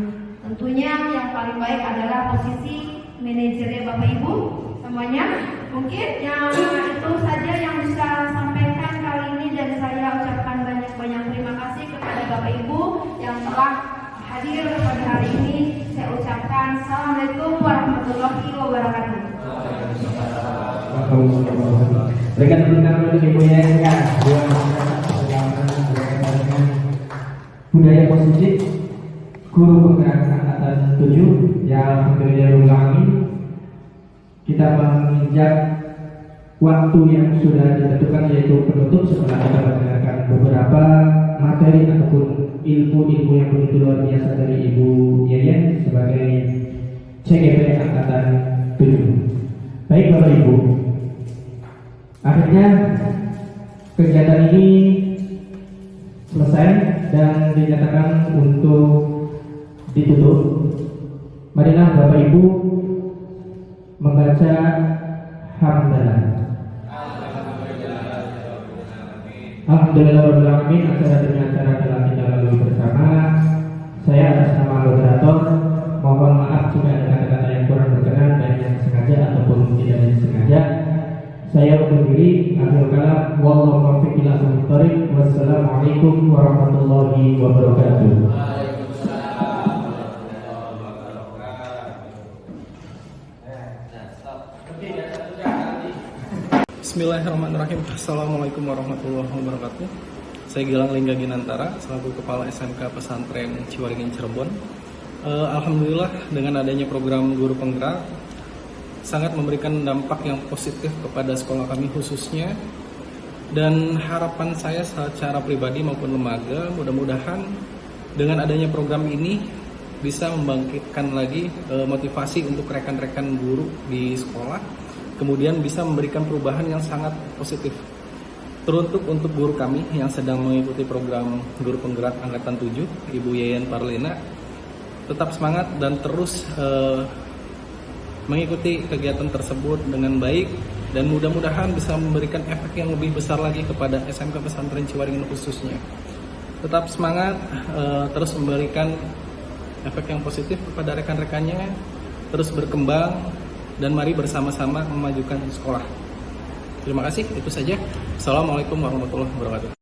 Tentunya yang paling baik adalah posisi manajernya Bapak Ibu semuanya. Mungkin yang itu saja yang bisa sampaikan kali ini, dan saya ucapkan banyak-banyak terima kasih kepada Bapak Ibu yang telah hadir pada hari ini. Saya ucapkan Assalamualaikum warahmatullahi wabarakatuh. Berikan tepuk untuk Ibu Yayan ya. Budaya positif guru penggerak angkatan 7 yang kami kita menginjak waktu yang sudah ditentukan, yaitu penutup, setelah kita mendengarkan beberapa materi ataupun ilmu-ilmu yang begitu luar biasa dari Ibu Yayan sebagai CGP angkatan 7. Baik Bapak Ibu, akhirnya kegiatan ini selesai dan dinyatakan untuk ditutup. Marilah Bapak Ibu membaca hamdalah. Alhamdulillahirrahmanirrahim. Acara demi acara telah kita lalui bersama. Saya atas nama moderator mohon maaf jika ada kata-kata yang kurang berkenan, baik yang sengaja ataupun tidak disengaja. Saya undur diri. Akhirul kalam, wallahu muwaffiq ila aqwamit thoriq. Wassalamualaikum warahmatullahi wabarakatuh. Bismillahirrahmanirrahim. Assalamualaikum warahmatullahi wabarakatuh. Saya Gilang Lingga Ginantara selaku Kepala SMK Pesantren Ciwaringin Cirebon. Alhamdulillah dengan adanya program guru penggerak sangat memberikan dampak yang positif kepada sekolah kami khususnya, dan harapan saya secara pribadi maupun lembaga, mudah-mudahan dengan adanya program ini bisa membangkitkan lagi motivasi untuk rekan-rekan guru di sekolah, kemudian bisa memberikan perubahan yang sangat positif. Teruntuk untuk guru kami yang sedang mengikuti program guru penggerak angkatan 7, Ibu Yayan Parlina, tetap semangat dan terus mengikuti kegiatan tersebut dengan baik, dan mudah-mudahan bisa memberikan efek yang lebih besar lagi kepada SMK Pesantren Ciwaringin khususnya. Tetap semangat, terus memberikan efek yang positif kepada rekan-rekannya, terus berkembang, dan mari bersama-sama memajukan sekolah. Terima kasih, itu saja. Assalamualaikum warahmatullahi wabarakatuh.